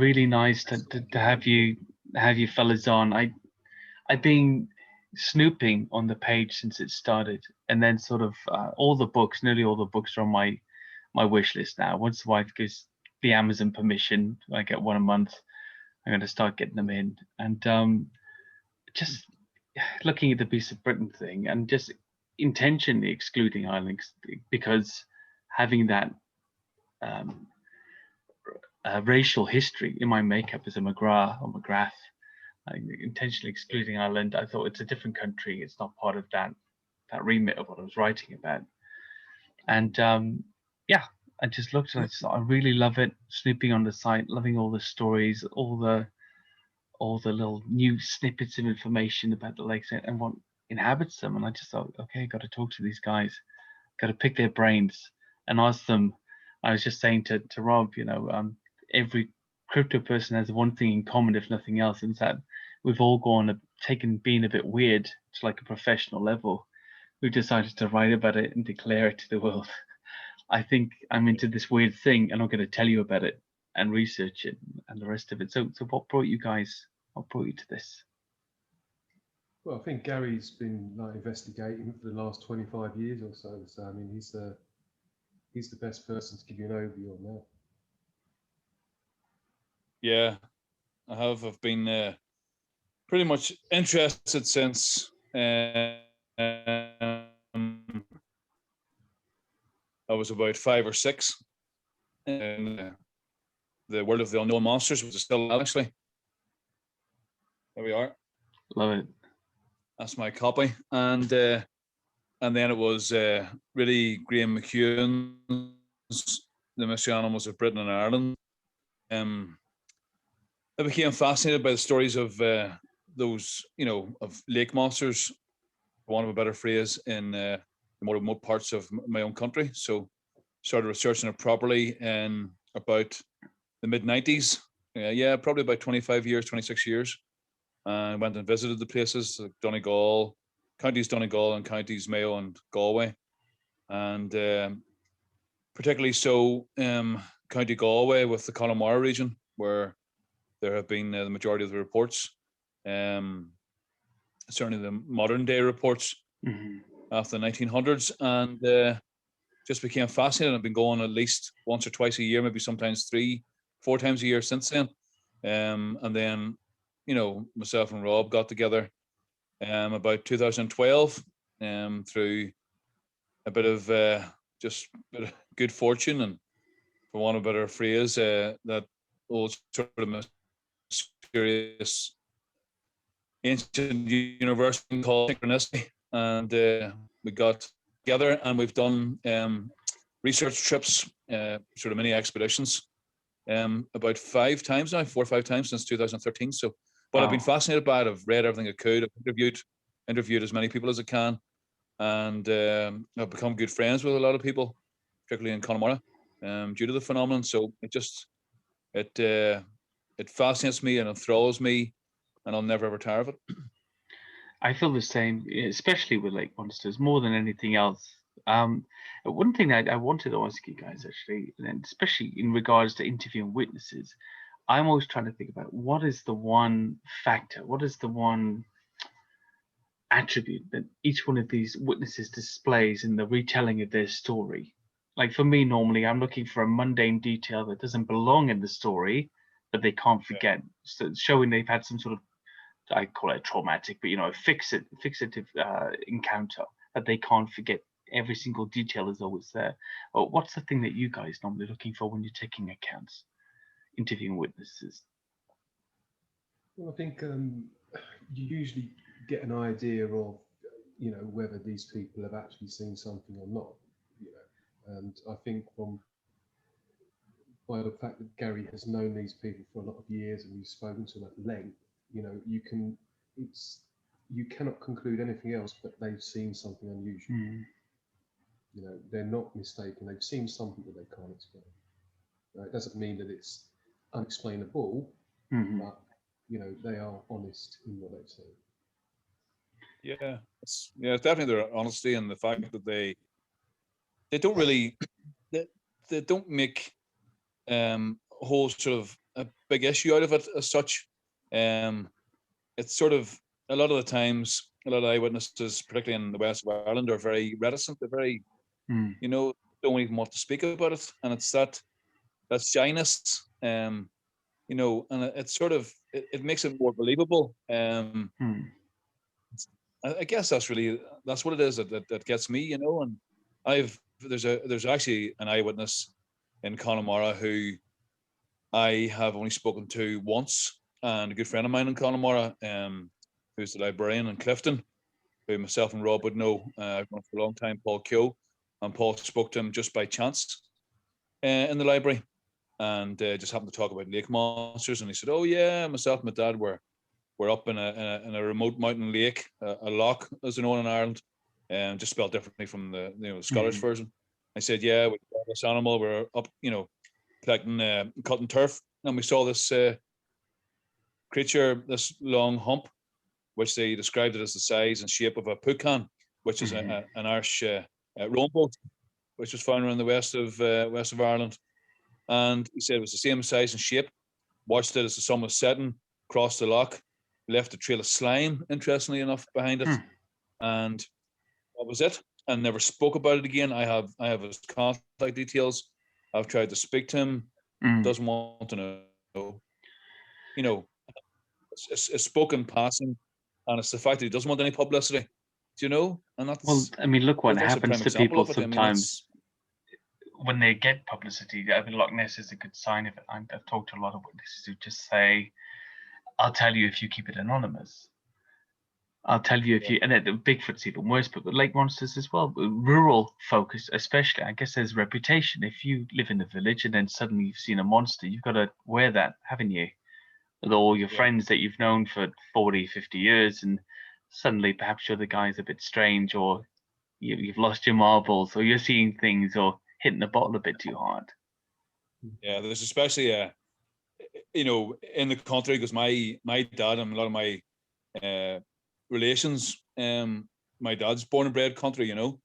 really nice to have you fellas on. I've been snooping on the page since it started, and then sort of nearly all the books are on my wish list now. Once the wife gives the Amazon permission, I get one a month. I'm going to start getting them in, and just looking at the Piece of Britain thing, and just intentionally excluding Ireland because having that um, racial history in my makeup as a McGrath or McGrath, intentionally excluding Ireland. I thought it's a different country. It's not part of that remit of what I was writing about. And yeah, I just looked and I really love it. Snooping on the site, loving all the stories, all the little new snippets of information about the lakes and what inhabits them. And I just thought, okay, got to talk to these guys, got to pick their brains and ask them. I was just saying to Rob, every crypto person has one thing in common, if nothing else, and it's that we've all taken being a bit weird to like a professional level. We've decided to write about it and declare it to the world. I think I'm into this weird thing, and I'm going to tell you about it and research it and the rest of it. So what brought you guys? What brought you to this? Well, I think Gary's been like investigating for the last 25 years or so. So I mean, he's the best person to give you an overview on that. Yeah, I have. I've been pretty much interested since I was about 5 or 6. And the World of the Unknown Monsters, which is still actually. There we are. Love it. That's my copy, and then it was really Graham McEwan's The Mystery Animals of Britain and Ireland. I became fascinated by the stories of those, of lake monsters, for want of a better phrase, in the more remote parts of my own country. So started researching it properly in about the mid-90s. Probably about 25 years, 26 years. I went and visited the places like Donegal, counties Donegal and counties Mayo and Galway. And particularly so County Galway with the Connemara region, where there have been the majority of the reports, certainly the modern day reports after the 1900s, and just became fascinated. I've been going at least once or twice a year, maybe sometimes 3-4 times a year since then. And then, myself and Rob got together about 2012 through a bit of just bit of good fortune, and for want of a better phrase, that old sort of mysterious ancient university called synchronicity, and we got together and we've done research trips, sort of mini expeditions, about 5 times now, 4 or 5 times since 2013. So, but I've been fascinated by it. I've read everything I could. I've interviewed as many people as I can, and I've become good friends with a lot of people, particularly in Connemara, due to the phenomenon. So it fascinates me and enthralls me, and I'll never ever tire of it. I feel the same, especially with lake monsters, more than anything else. One thing I wanted to ask you guys, actually, and especially in regards to interviewing witnesses, I'm always trying to think about what is the one factor, what is the one attribute that each one of these witnesses displays in the retelling of their story. Like for me, normally I'm looking for a mundane detail that doesn't belong in the story, but they can't forget. So showing they've had some sort of, I call it traumatic, but a fixative encounter that they can't forget. Every single detail is always there. But what's the thing that you guys normally looking for when you're taking accounts, interviewing witnesses? Well, I think you usually get an idea of, whether these people have actually seen something or not. And I think by the fact that Gary has known these people for a lot of years and you've spoken to them at length, you cannot conclude anything else but they've seen something unusual. They're not mistaken. They've seen something that they can't explain. It doesn't mean that it's unexplainable, but they are honest in what they've seen. Yeah, it's definitely their honesty and the fact that they don't really they don't make whole sort of a big issue out of it as such. It's sort of a lot of the times, a lot of eyewitnesses, particularly in the west of Ireland, are very reticent. They're very, don't even want to speak about it, and it's that shyness, and it's sort of it makes it more believable. I guess that's what it is that gets me, and there's actually an eyewitness in Connemara who I have only spoken to once, and a good friend of mine in Connemara, who's the librarian in Clifton, who myself and Rob would know. I've known for a long time, Paul Keogh, and Paul spoke to him just by chance in the library, and just happened to talk about lake monsters, and he said, "Oh yeah, myself and my dad were up in a remote mountain lake, a loch, as they know in Ireland, just spelled differently from the Scottish version." I said, "Yeah, we saw this animal. We're up, collecting, cutting turf, and we saw this creature, this long hump, which they described it as the size and shape of a pucan, which is an Irish rowing boat, which was found around the west of Ireland." And he said it was the same size and shape. Watched it as the sun was setting, crossed the loch, left a trail of slime, interestingly enough, behind it, and that was it. And never spoke about it again. I have his contact details. I've tried to speak to him. Doesn't want to know. It's spoken passing, and it's the fact that he doesn't want any publicity. And that's look what that's a happens prime to example people of it. sometimes when they get publicity. I mean, Loch Ness is a good sign of it. I've talked to a lot of witnesses who just say, "I'll tell you if you keep it anonymous. I'll tell you if you," and the Bigfoot's even worse, but the lake monsters as well, rural focus especially. I guess there's reputation. If you live in the village and then suddenly you've seen a monster, you've got to wear that, haven't you? With all your friends that you've known for 40, 50 years, and suddenly perhaps you're the guy's a bit strange, or you've lost your marbles, or you're seeing things, or hitting the bottle a bit too hard. Yeah, there's especially in the country, because my dad and a lot of my relations, my dad's born and bred country, and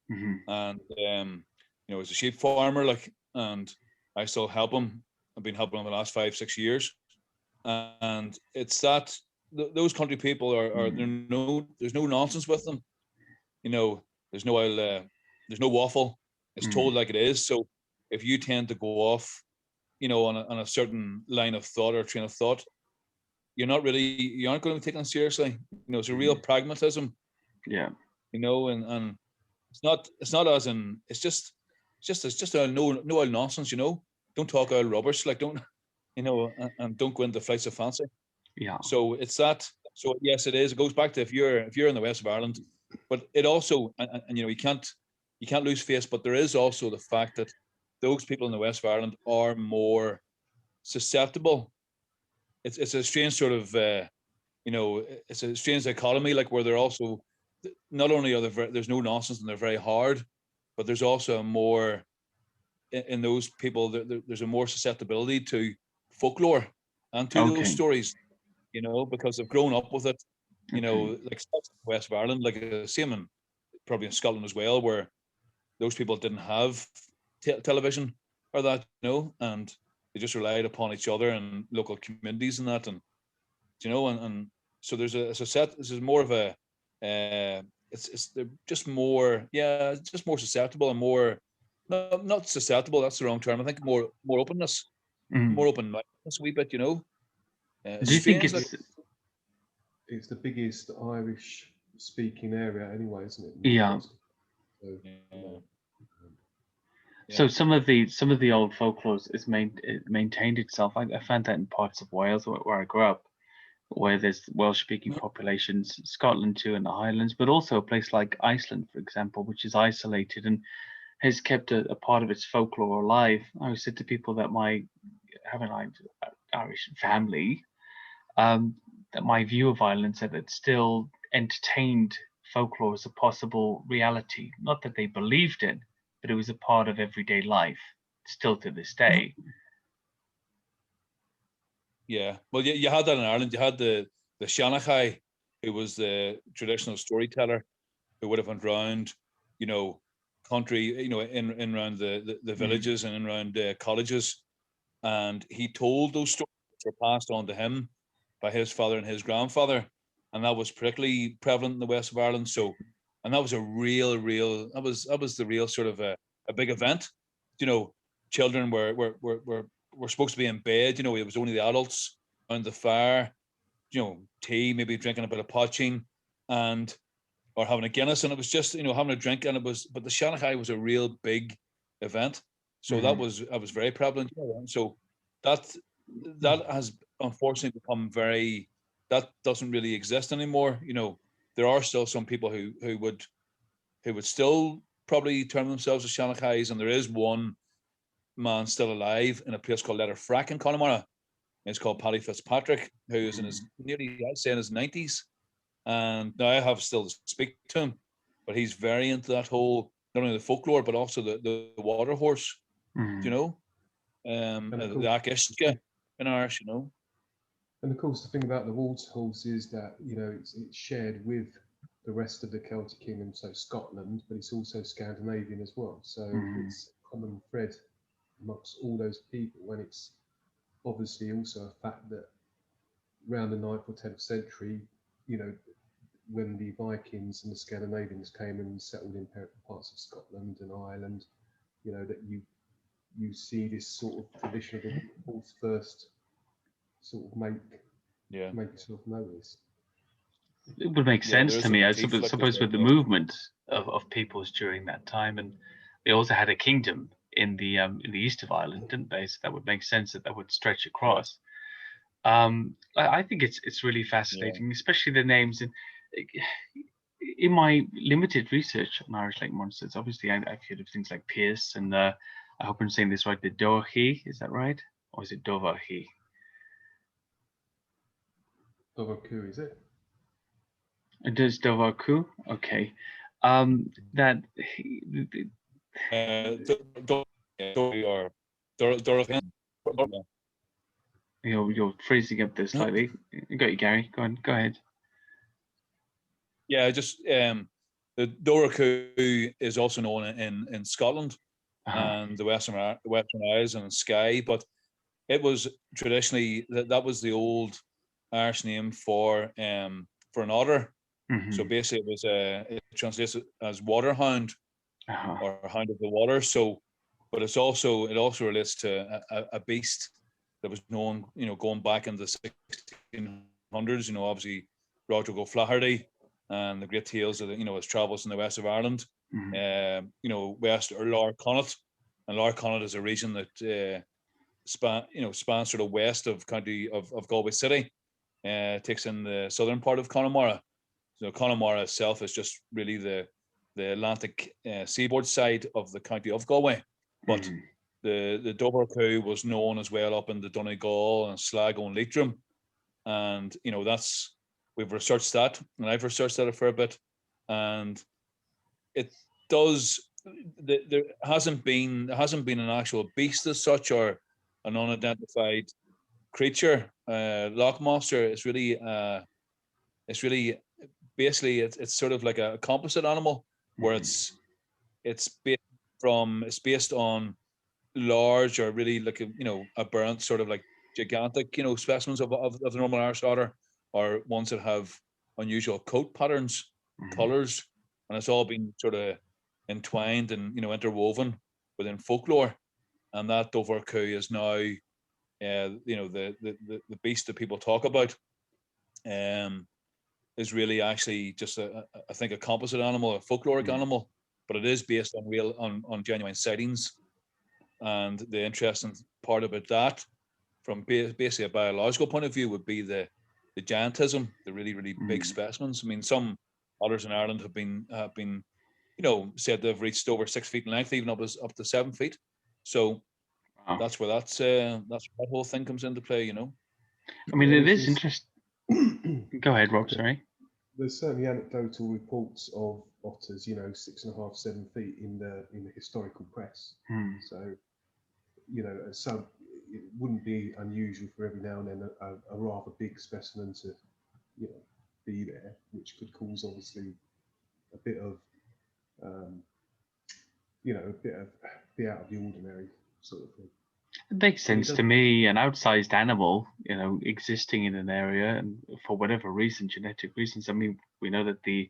he's a sheep farmer, and I still help him. I've been helping him the last 5-6 years, and it's that those country people are there's no nonsense with them. There's no waffle. It's told like it is. So if you tend to go off, on a certain line of thought or train of thought, you aren't going to be taken seriously. It's a real pragmatism. Yeah. And it's not as in it's just a no oil nonsense. Don't talk oil rubbish. Don't and don't go into flights of fancy. Yeah. So it's that. So yes, it is. It goes back to if you're in the west of Ireland, but it also and you can't lose face. But there is also the fact that those people in the west of Ireland are more susceptible. It's a strange sort of it's a strange dichotomy, where they're also not only are there's no nonsense and they're very hard, but there's also a more in those people there's a more susceptibility to folklore and to those stories, because they've grown up with it, like West of Ireland, same in probably in Scotland as well, where those people didn't have television or that, and they just relied upon each other and local communities and that, and and so there's a set. This is more of a they're just more just more susceptible and more not susceptible. That's the wrong term. I think more openness, more open-mindedness a wee bit. Do you think it's the biggest Irish speaking area anyway, isn't it? Yeah. So some of the old folklore is maintained itself. I found that in parts of Wales where I grew up, where there's Welsh-speaking populations, Scotland too, and the Highlands, but also a place like Iceland, for example, which is isolated and has kept a part of its folklore alive. I always said to people that I have an Irish family, that my view of Ireland said that still entertained folklore as a possible reality. Not that they believed it, but it was a part of everyday life, still to this day. Yeah, well, you had that in Ireland. You had the Shanachai, who was the traditional storyteller, who would have went round, country, in around the villages and in around colleges, and he told those stories, which were passed on to him by his father and his grandfather, and that was particularly prevalent in the west of Ireland. So, and that was a real that was the real sort of a big event. You know, children were supposed to be in bed. You know, it was only the adults around the fire. You know, tea, maybe drinking a bit of poaching, and or having a Guinness, and it was just, you know, having a drink, and it was. But the Shanachai was a real big event, so that was very prevalent. So that has unfortunately become very. That doesn't really exist anymore. You know, there are still some people who would still probably term themselves as Shanachais, and there is one man still alive in a place called Letterfrack in Connemara. It's called Paddy Fitzpatrick, who is in his nearly, I'd say, in his 90s. And now I have still to speak to him, but he's very into that whole, not only the folklore, but also the water horse, you know, the Akishka in Irish, you know. And of course, the thing about the water horse is that, you know, it's shared with the rest of the Celtic kingdom, so Scotland, but it's also Scandinavian as well. So it's a common thread amongst all those people, and it's obviously also a fact that around the 9th or 10th century, you know, when the Vikings and the Scandinavians came and settled in parts of Scotland and Ireland, you know, that you see this sort of tradition of the horse first sort of make yourself notice. It would make sense to me. I suppose with the movement of peoples during that time, and they also had a kingdom in the east of Ireland, didn't they? So that would make sense that would stretch across. I think it's really fascinating, especially the names. And in my limited research on Irish lake monsters, obviously I've heard of things like Pierce, and I hope I'm saying this right. The Doherty, is that right, or is it Doverhy? Doverku, is it? It is Doverku. Okay. That you're freezing up there slightly. Got you, Gary. Go on. Go ahead. Yeah, just the Doraku is also known in Scotland and the Western Isles and Skye, but it was traditionally that was the old Irish name for an otter. So basically, it translates as water hound or hound of the water. So, but it also relates to a beast that was known, you know, going back in the 1600s. You know, obviously Roger O'Flaherty and the great tales of his travels in the west of Ireland. You know, west or Lower Connaught, and Lower Connaught is a region that spans sort of west of county of Galway City. Takes in the southern part of Connemara. So Connemara itself is just really the Atlantic seaboard side of the county of Galway. But the Doverku was known as well up in the Donegal and Sligo and Leitrim. And, you know, we've researched that, and I've researched that a fair bit. And it does, there hasn't been an actual beast as such, or an unidentified creature. Loch Monster is really basically it's sort of like a composite animal where it's based on large or really like a burnt sort of like gigantic specimens of the normal Irish otter, or ones that have unusual coat patterns, colors, and it's all been sort of entwined and interwoven within folklore. And that Doverku is now the beast that people talk about. Is really actually just I think a composite animal, a folkloric animal, but it is based on genuine sightings. And the interesting part about that, from basically a biological point of view, would be the giantism, the really big specimens. I mean, some otters in Ireland have been said they've reached over 6 feet in length, even up to 7 feet. So that's where that whole thing comes into play. I mean, it is interesting. Go ahead, Rob. Sorry. There's certainly anecdotal reports of otters, 6.5, 7 feet in the historical press. So, so it wouldn't be unusual for every now and then a rather big specimen to, be there, which could cause obviously a bit of, be out of the ordinary sort of thing. It makes So it sense to doesn't. me. An outsized animal, existing in an area, and for whatever reason, genetic reasons. I mean, we know that the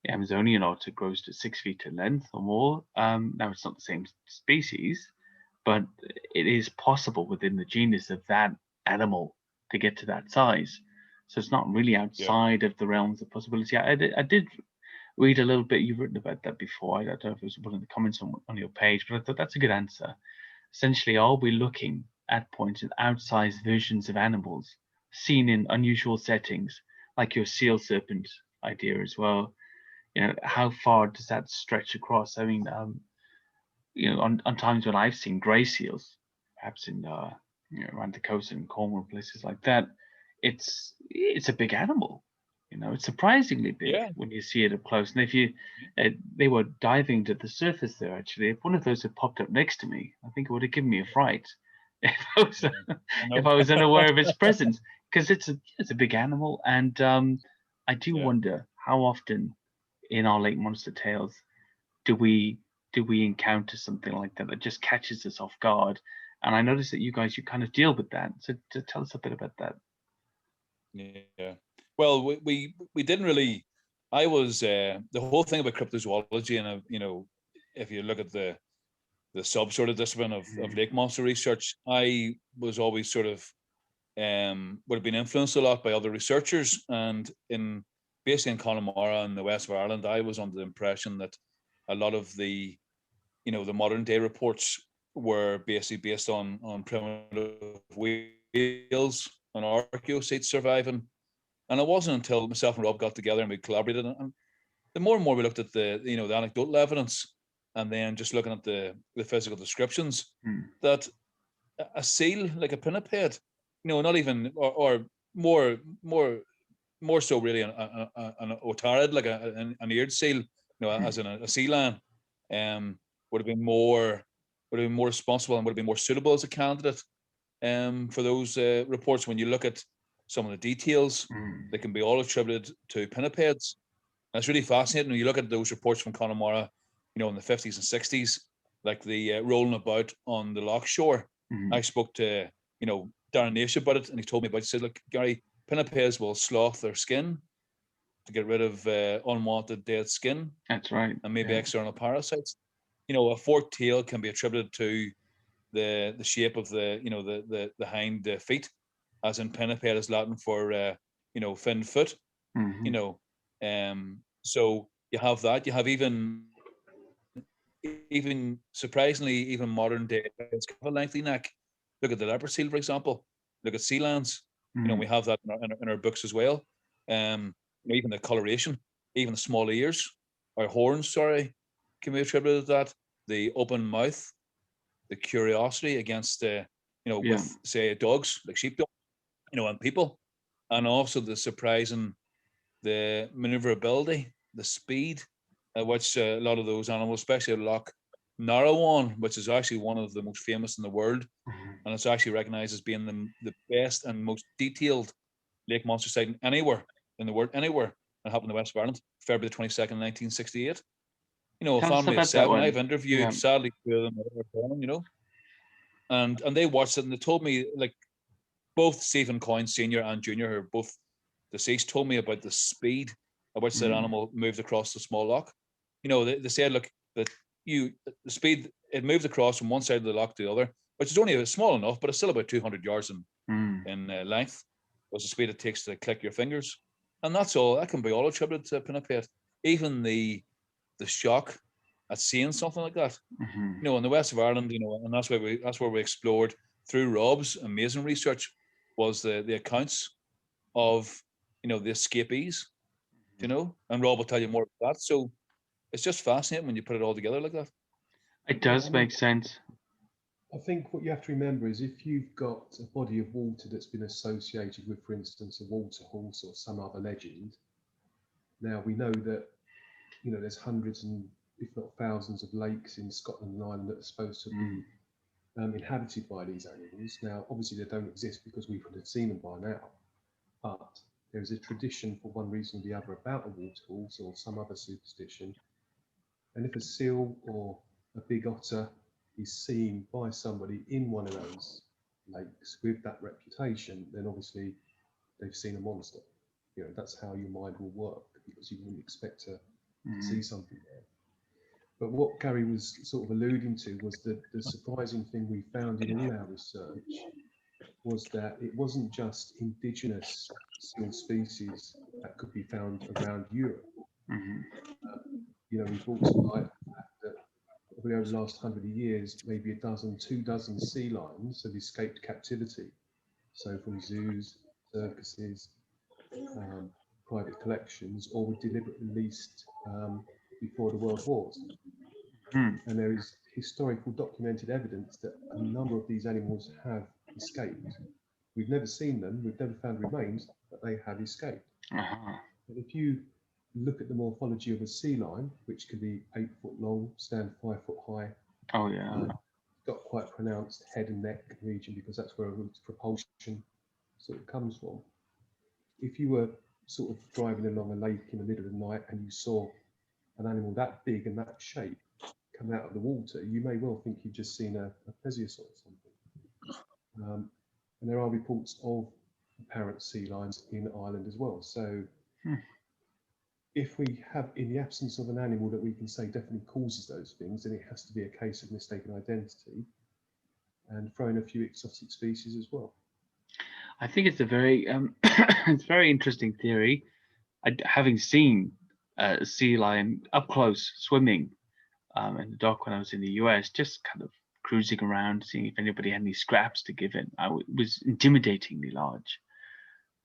Amazonian otter grows to 6 feet in length or more. Now, it's not the same species, but it is possible within the genus of that animal to get to that size. So it's not really Yeah. outside of the realms of possibility. I did read a little bit. You've written about that before. I don't know if it was one of the comments on your page, but I thought that's a good answer. Essentially, are we looking at points at outsized versions of animals seen in unusual settings, like your seal serpent idea as well? How far does that stretch across? I mean, on times when I've seen grey seals, perhaps in around the coast and Cornwall, places like that, it's a big animal. It's surprisingly big Yeah. when you see it up close. And if they were diving to the surface there actually. If one of those had popped up next to me, I think it would have given me a fright. If I was Yeah. I if know. I was unaware of its presence, because it's a big animal, and I do Yeah. wonder how often in our late monster tales do we encounter something like that that just catches us off guard. And I noticed that you kind of deal with that, so to tell us a bit about that. Yeah. Well, we didn't really. I was the whole thing about cryptozoology, and if you look at the sub sort of discipline of lake monster research, I was always sort of would have been influenced a lot by other researchers, and in basically in Connemara and the west of Ireland, I was under the impression that a lot of the modern day reports were basically based on primitive whales and archaeocytes surviving. And it wasn't until myself and Rob got together and we collaborated, and the more and more we looked at the anecdotal evidence, and then just looking at the physical descriptions, that a seal like a pinniped, not even or more so really an otarid, like an eared seal, as in a sea lion, would have been more responsible and would have been more suitable as a candidate for those reports. When you look at some of the details, they can be all attributed to pinnipeds. And it's really fascinating when you look at those reports from Connemara, in the 50s and 60s, like the rolling about on the loch shore. I spoke to, Darren Nash about it, and he told me about it. He said, look, Gary, pinnipeds will slough their skin to get rid of unwanted dead skin. That's right. And maybe external parasites. A forked tail can be attributed to the shape of the hind feet, as in pinniped is Latin for fin foot. So you have that. You have even surprisingly, even modern day, it's kind of a lengthy neck. Look at the leopard seal, for example. Look at sea lions. We have that in our books as well. Even the coloration, even the small ears or horns, sorry, can be attributed to that. The open mouth, the curiosity against, with say dogs like sheepdogs, and people, and also the surprising, the maneuverability, the speed at which a lot of those animals, especially Loch Narrowan, which is actually one of the most famous in the world, and it's actually recognized as being the best and most detailed lake monster sighting anywhere in the world, anywhere. It happened in the west of Ireland, February the 22nd, 1968. A Tell us family of about that 7. one. I've interviewed, sadly, 2 of them are gone, and they watched it and they told me, like, both Stephen Coyne Senior and Junior, who are both deceased, told me about the speed at which that animal moved across the small loch. They said, look, that the speed it moved across from one side of the loch to the other, which is only small enough, but it's still about 200 yards in length, was the speed it takes to click your fingers. And that's all. That can be all attributed to pinniped. Even the shock at seeing something like that. In the west of Ireland, and that's where we explored through Rob's amazing research, was the accounts of the escapees, and Rob will tell you more about that. So it's just fascinating when you put it all together like that. It Yeah, does make sense. I think what you have to remember is if you've got a body of water that's been associated with, for instance, a water horse or some other legend. Now we know that there's hundreds and if not thousands of lakes in Scotland and Ireland that are supposed to be inhabited by these animals. Now, obviously, they don't exist because we would have seen them by now. But there is a tradition, for one reason or the other, about a water horse or some other superstition. And if a seal or a big otter is seen by somebody in one of those lakes with that reputation, then obviously they've seen a monster. You know, that's how your mind will work, because you wouldn't expect to see something there. But what Gary was sort of alluding to was that the surprising thing we found in all our research was that it wasn't just indigenous seal species that could be found around Europe. You know, we brought to light the fact that probably over the last 100 years, maybe a dozen, 2 dozen sea lions have escaped captivity. So from zoos, circuses, private collections, or were deliberately released before the World Wars. And there is historical documented evidence that a number of these animals have escaped. We've never seen them, we've never found remains, but they have escaped. But if you look at the morphology of a sea lion, which could be 8 foot long, stand 5 foot high, got quite pronounced head and neck region, because that's where its propulsion sort of comes from. If you were sort of driving along a lake in the middle of the night and you saw an animal that big and that shape come out of the water, you may well think you've just seen a plesiosaur or something. And there are reports of apparent sea lions in Ireland as well. So if we have, in the absence of an animal that we can say definitely causes those things, then it has to be a case of mistaken identity and throwing a few exotic species as well. I think it's a very it's a very interesting theory. Having seen a sea lion up close swimming in the dock when I was in the US, just kind of cruising around, seeing if anybody had any scraps to give it. It was intimidatingly large,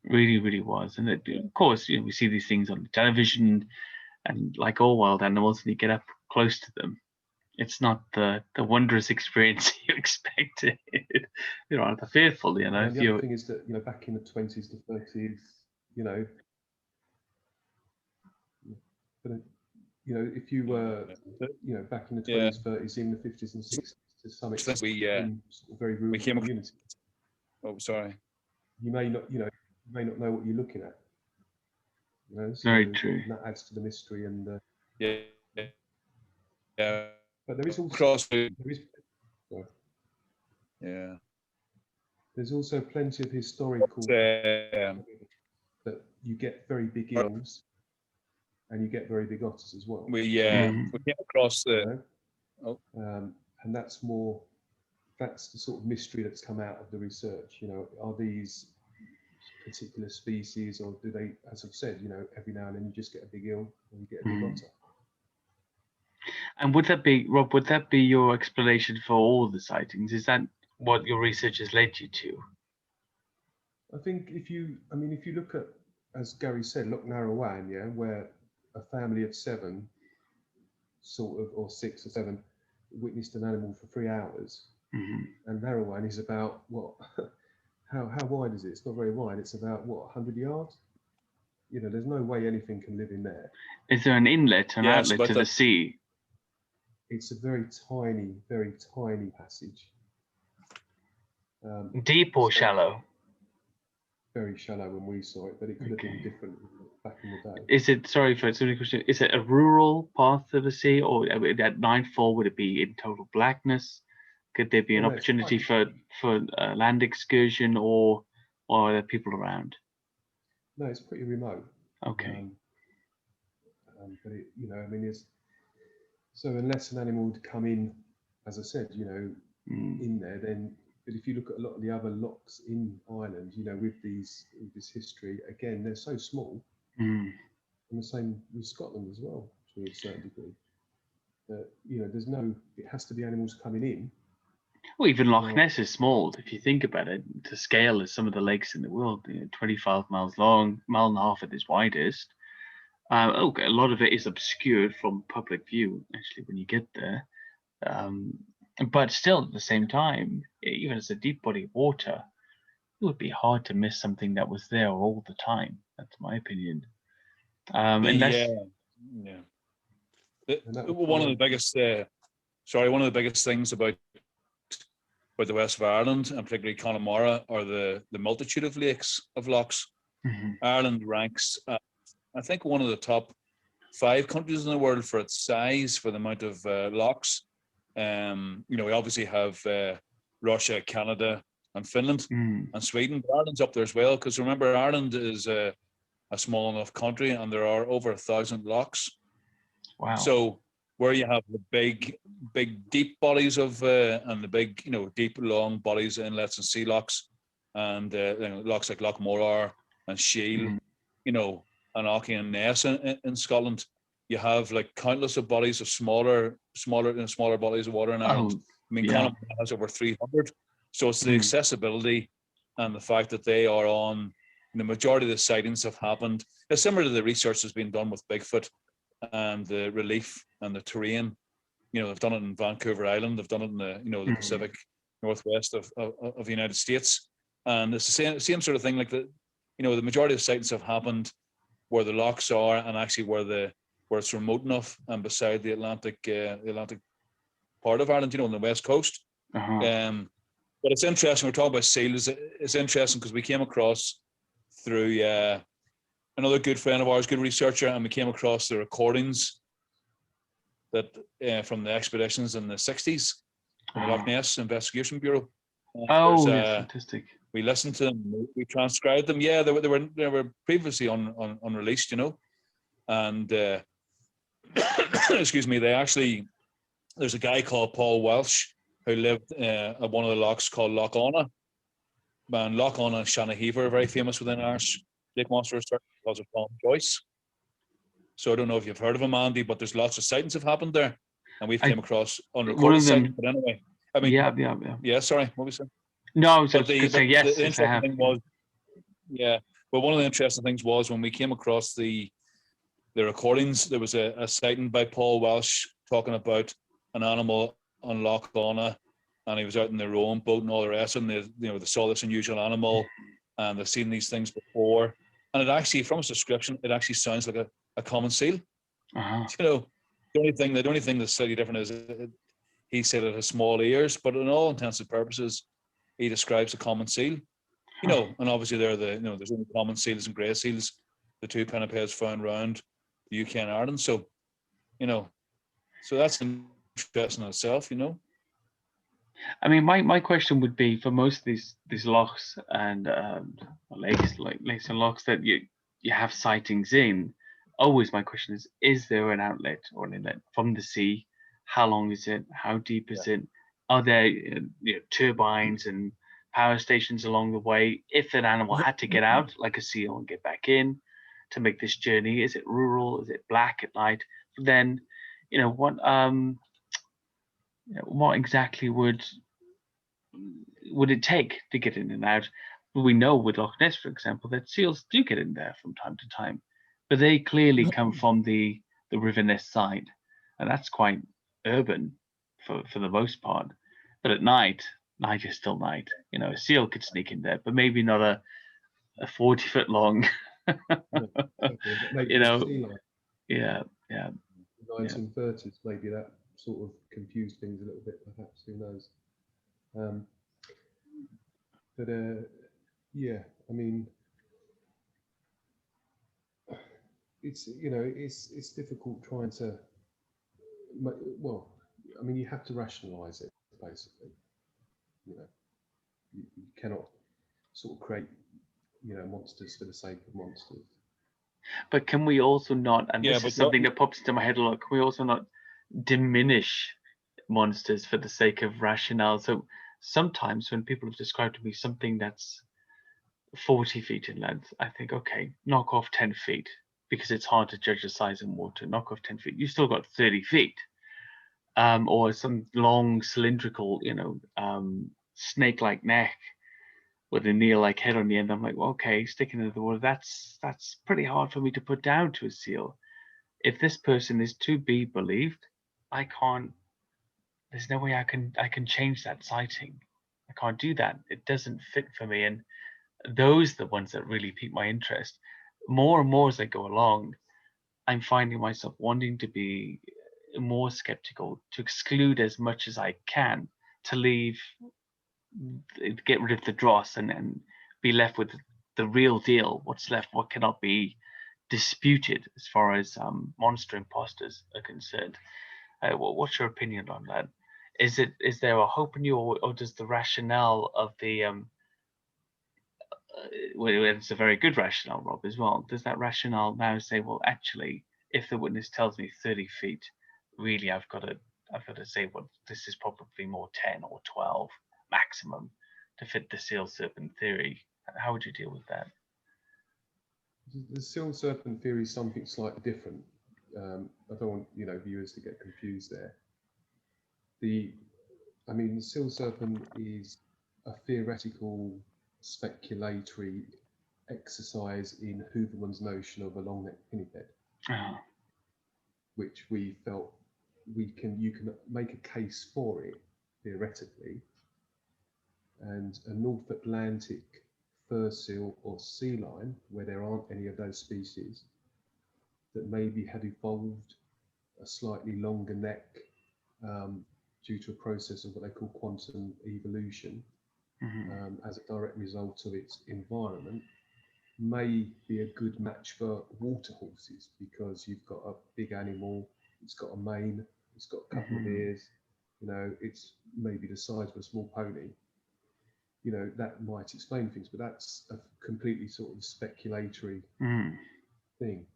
really, really was. And of course, you know, we see these things on television, and like all wild animals, when you get up close to them, it's not the wondrous experience you expected. You're rather fearful, you know. And the other thing is that, you know, back in the 20s to 30s, you know, if you were, you know, back in the 20s, 30s, in the 50s and 60s, to some extent, in very rural communities. Oh, sorry. You may not know what you're looking at. You know, so very true. That adds to the mystery and the. Yeah. But there is also there's also plenty of historical that you get very big eels and you get very big otters as well. We came across the. And that's the sort of mystery that's come out of the research. You know, are these particular species, or do they, as I've said, you know, every now and then you just get a big eel and you get a big otter. And would that be, Rob, would that be your explanation for all the sightings? Is that what your research has led you to? I think if you look at, as Gary said, Loch Narrowan, where a family of 7, sort of, or 6 or 7, witnessed an animal for 3 hours. And Narrowan is about, what, how wide is it? It's not very wide. It's about, what, 100 yards? You know, there's no way anything can live in there. Is there an inlet, an outlet to the sea? It's a very tiny passage. Deep or shallow? Very shallow when we saw it, but it could have been different back in the day. Is it, sorry for a question, is it a rural path to the sea, or at nightfall would it be in total blackness? Could there be an opportunity for land excursion, or are there people around? No, it's pretty remote. Okay. But it, you know, I mean, so unless an animal would come in, as I said, you know, in there, then. But if you look at a lot of the other lochs in Ireland, you know, with this history, again, they're so small. And the same with Scotland as well, to a certain degree. That, you know, it has to be animals coming in. Well, even Loch Ness is small, if you think about it, to scale as some of the lakes in the world, you know, 25 miles long, 1.5 miles at its widest. Okay, a lot of it is obscured from public view, actually, when you get there. But still, at the same time, even as a deep body of water, it would be hard to miss something that was there all the time. That's my opinion. One of the biggest, one of the biggest things about the west of Ireland, and particularly Connemara, are the multitude of lakes, of lochs. Ireland ranks, I think, one of the top 5 countries in the world for its size, for the amount of lochs. We obviously have Russia, Canada, and Finland, and Sweden. But Ireland's up there as well, because remember, Ireland is a small enough country, and there are over 1,000 lochs. Wow. So where you have the big, deep bodies of, and the big, deep, long bodies, inlets and sea lochs, and lochs like Loch Morar and Shiel, and Aughey and Ness in Scotland, you have like countless of bodies of smaller bodies of water in Ireland. Cunningham has over 300. So it's the accessibility and the fact that they are on. The majority of the sightings have happened. It's similar to the research that's been done with Bigfoot and the relief and the terrain. They've done it in Vancouver Island. They've done it in the Pacific Northwest of the United States, and it's the same sort of thing. Like the majority of sightings have happened where the lochs are, and actually where it's remote enough and beside the Atlantic part of Ireland, on the west coast. But it's interesting. We're talking about seals. It's interesting because we came across through another good friend of ours, good researcher, and we came across the recordings that from the expeditions in the 60s, from the Loch Ness Investigation Bureau. Fantastic. We listened to them. We transcribed them. Yeah, they were previously unreleased, and excuse me. There's a guy called Paul Welsh who lived at one of the lochs called Loch Anna. And Loch Anna and Shannahever are very famous within Irish lake monster research because of Tom Joyce. So I don't know if you've heard of him, Andy, but there's lots of sightings have happened there, and we've came across unrecorded sightings. But anyway, yeah. Sorry, what was it? No, I was just going to say yes. The interesting thing was, but one of the interesting things was when we came across the recordings, there was a sighting by Paul Welsh talking about an animal on Loch Anna, and he was out in their own boat and all the rest, and they saw this unusual animal, and they've seen these things before, and it actually, from his description, it actually sounds like a common seal. The only thing that's slightly different is he said it has small ears, but in all intents and purposes, he describes a common seal. And obviously there's only common seals and grey seals, the two pinnipeds found around the UK and Ireland. So, so that's interesting in itself. I mean, my question would be, for most of these lochs and lakes and lochs that you have sightings in, always my question is there an outlet or an inlet from the sea? How long is it? How deep is it? Are there turbines and power stations along the way? If an animal had to get out, like a seal, and get back in to make this journey, is it rural? Is it black at night? Then, what exactly would it take to get in and out? We know with Loch Ness, for example, that seals do get in there from time to time, but they clearly come from the River Ness side, and that's quite urban for the most part. But at night is still night. A seal could sneak in there, but maybe not a 40-foot long. Yeah. 1930s, maybe that sort of confused things a little bit, perhaps, who knows. I mean, it's difficult trying to, I mean, you have to rationalize it, basically. You cannot sort of create monsters for the sake of monsters. But can we also not, and this is something that pops into my head a lot, can we also not diminish monsters for the sake of rationale? So sometimes when people have described to me something that's 40 feet in length, I think, okay, knock off 10 feet, because it's hard to judge the size in water. Knock off 10 feet. You still got 30 feet. Or some long cylindrical, snake-like neck with a nail-like head on the end. I'm like, well, okay, sticking into the water, that's pretty hard for me to put down to a seal. If this person is to be believed, I can't. There's no way I can change that sighting. I can't do that. It doesn't fit for me. And those are the ones that really pique my interest. More and more as I go along, I'm finding myself wanting to be more skeptical, to exclude as much as I can, to get rid of the dross and be left with the real deal. What's left, what cannot be disputed as far as monster imposters are concerned. What's your opinion on that? Is there a hope in you, or does the rationale of the well, it's a very good rationale, Rob, as well. Does that rationale now say, well, actually, if the witness tells me 30 feet, really, I've got to say, well, this is probably more 10 or 12 maximum to fit the seal serpent theory. How would you deal with that? The seal serpent theory is something slightly different. I don't want viewers to get confused there. The seal serpent is a theoretical, speculatory exercise in Hooverman's notion of a long-necked pinniped, which we felt you can make a case for it theoretically, and a North Atlantic fur seal or sea lion, where there aren't any of those species, that maybe had evolved a slightly longer neck due to a process of what they call quantum evolution, as a direct result of its environment, may be a good match for water horses, because you've got a big animal, it's got a mane, it's got a couple of ears, it's maybe the size of a small pony. That might explain things, but that's a completely sort of speculatory thing.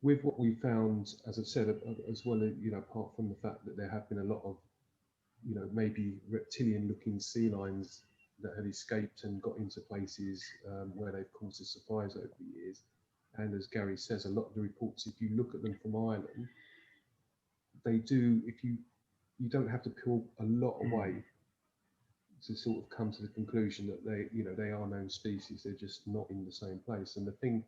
With what we found, as I've said, as well, apart from the fact that there have been a lot of, maybe reptilian-looking sea lions that have escaped and got into places where they've caused a surprise over the years. And as Gary says, a lot of the reports, if you look at them from Ireland, they do, you don't have to peel a lot away to sort of come to the conclusion that they are known species. They're just not in the same place. And the thing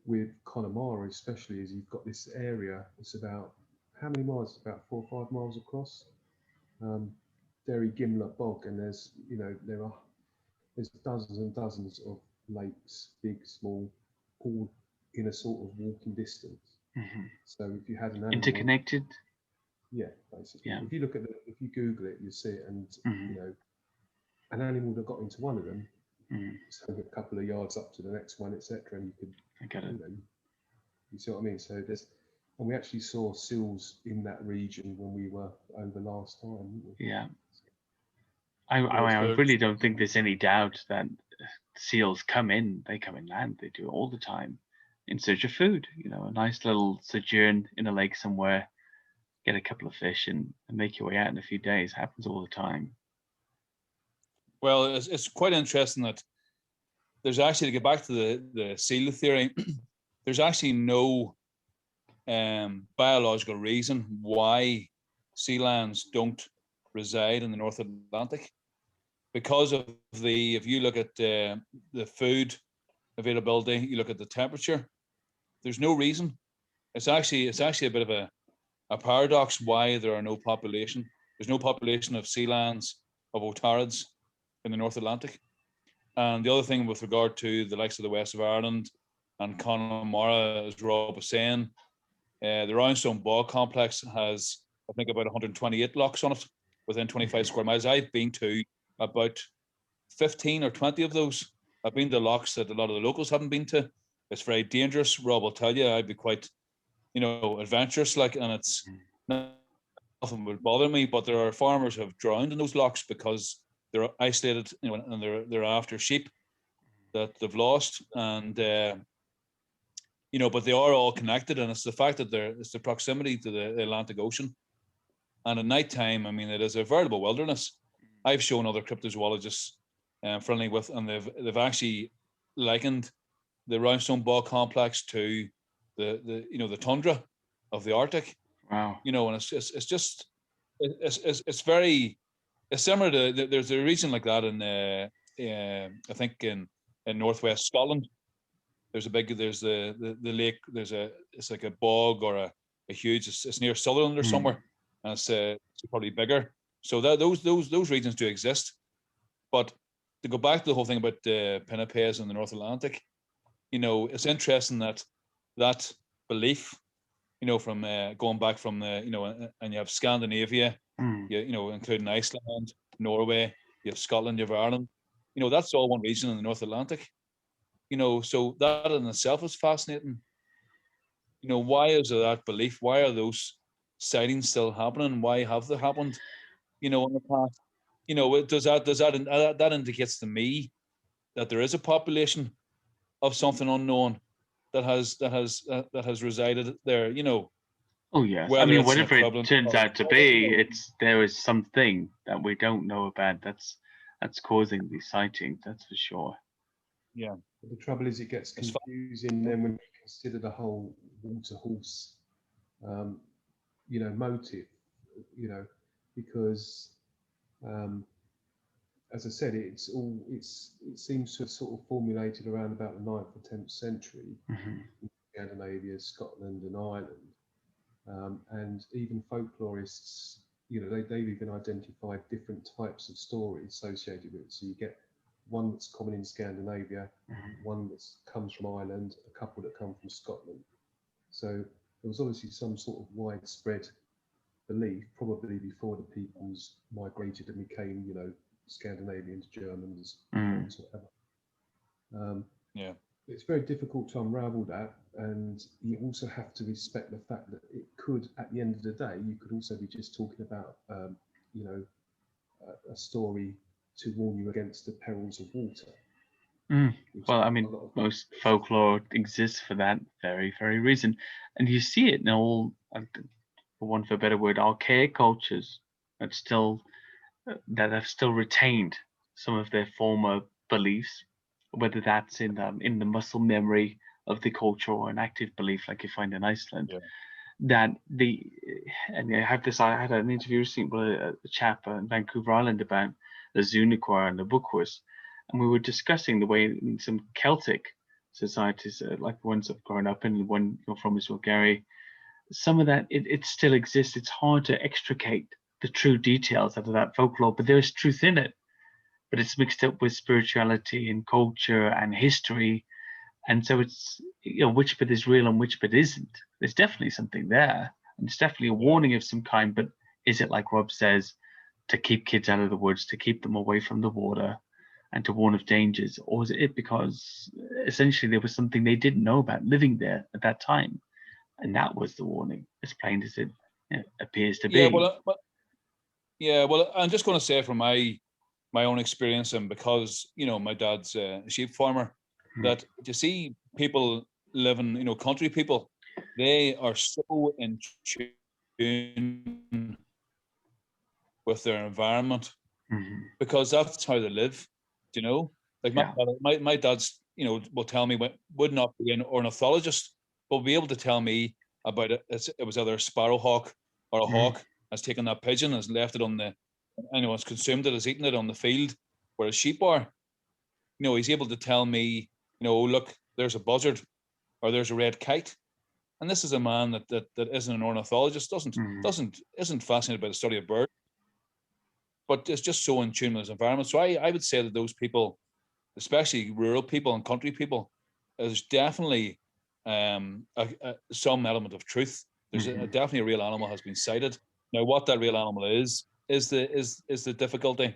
with Connemara especially is you've got this area, it's about, how many miles? About 4 or 5 miles across. Derry Gimlet Bog, and there's dozens and dozens of lakes, big, small, all in a sort of walking distance. So if you had an animal, interconnected, yeah, basically. Yeah. If you look at if you Google it, you see it, and an animal that got into one of them, it's only a couple of yards up to the next one, etc. And you could, I get it. You see what I mean? So and we actually saw seals in that region when we were over last time. Yeah. I really don't think there's any doubt that seals come inland. They do it all the time in search of food. A nice little sojourn in a lake somewhere, get a couple of fish and make your way out in a few days. Happens all the time. Well, it's quite interesting that there's actually, to get back to the seal theory, there's actually no biological reason why sea lions don't reside in the North Atlantic. Because of if you look at the food availability, you look at the temperature, there's no reason. It's actually a bit of a paradox why there are no population. There's no population of sea lions, of otarids in the North Atlantic. And the other thing with regard to the likes of the west of Ireland and Connemara, as Rob was saying, the Roundstone Bog Complex has, I think, about 128 locks on it within 25 square miles. I've been to about 15 or 20 of those. I've been to locks that a lot of the locals haven't been to. It's very dangerous. Rob will tell you, I'd be quite, adventurous, and it's nothing would bother me. But there are farmers who have drowned in those locks because they're isolated, and they're after sheep that they've lost, and but they are all connected, and it's the fact that it's the proximity to the Atlantic Ocean, and at night time, it is a veritable wilderness. I've shown other cryptozoologists friendly with, and they've actually likened the Roundstone Bog Complex to the tundra of the Arctic. Wow. And it's very similar to, there's a region like that in I think in northwest Scotland. There's the lake. It's like a bog or a huge. It's near Sutherland or somewhere, and it's probably bigger. So those regions do exist, but to go back to the whole thing about pinnipeds in the North Atlantic, it's interesting that belief, from going back from and you have Scandinavia, including Iceland, Norway, you have Scotland, you have Ireland, that's all one region in the North Atlantic, so that in itself is fascinating. Why is there that belief? Why are those sightings still happening? Why have they happened? you know, in the past. You know, that indicates to me that there is a population of something unknown that has resided there. You know, Oh yes, I whether mean it's an whatever it equivalent turns of, out to you be, know, there is something that we don't know about that's causing these sightings. That's for sure. yeah. But the trouble is, it gets It's fun. confusing then when you consider the whole water horse, you know, motive, you know, because as I said, it seems to have sort of formulated around about the 9th or 10th century in Scandinavia, Scotland, and Ireland, and even folklorists, you know, they've even identified different types of stories associated with it. So you get one that's common in Scandinavia, one that comes from Ireland, a couple that come from Scotland. So there was obviously some sort of widespread belief, probably before the peoples migrated and became, you know, Scandinavians, Germans, French, whatever. Yeah. It's very difficult to unravel that, and you also have to respect the fact that it could, at the end of the day, you could also be just talking about, you know, a story to warn you against the perils of water. Well, I mean, most folklore exists for that very, very reason, and you see it in all, for want of a better word, archaic cultures that have still retained some of their former beliefs, whether that's in the muscle memory of the culture or an active belief like you find in Iceland. Yeah. And I had an interview recently with a chap in Vancouver Island about the Zuniquar and the Bukwas, and we were discussing the way in some Celtic societies, like the ones I've grown up in, the one you're from is Gary, some of that it still exists. It's hard to extricate the true details out of that folklore, but there is truth in it. But it's mixed up with spirituality and culture and history, and so it's, you know, which bit is real and which bit isn't. There's definitely something there, and it's definitely a warning of some kind. But is it, like Rob says, to keep kids out of the woods, to keep them away from the water, and to warn of dangers, or is it because essentially there was something they didn't know about living there at that time, and that was the warning, as plain as it appears to be? Yeah, well, I'm just going to say from my own experience, and because, you know, my dad's a sheep farmer, that you see people living, you know, country people, they are so in tune with their environment because that's how they live. You know, like my dad's, you know, will tell me, would not be an ornithologist, but will be able to tell me about it. It was either a sparrowhawk or a hawk has taken that pigeon, has left it on the, you know, has consumed it, has eaten it on the field where the sheep are. You know, he's able to tell me, you know, look, there's a buzzard or there's a red kite. And this is a man that isn't an ornithologist, isn't fascinated by the study of birds, but is just so in tune with his environment. So I would say that those people, especially rural people and country people, there's definitely some element of truth. There's definitely a real animal has been sighted. Now, what that real animal is the difficulty,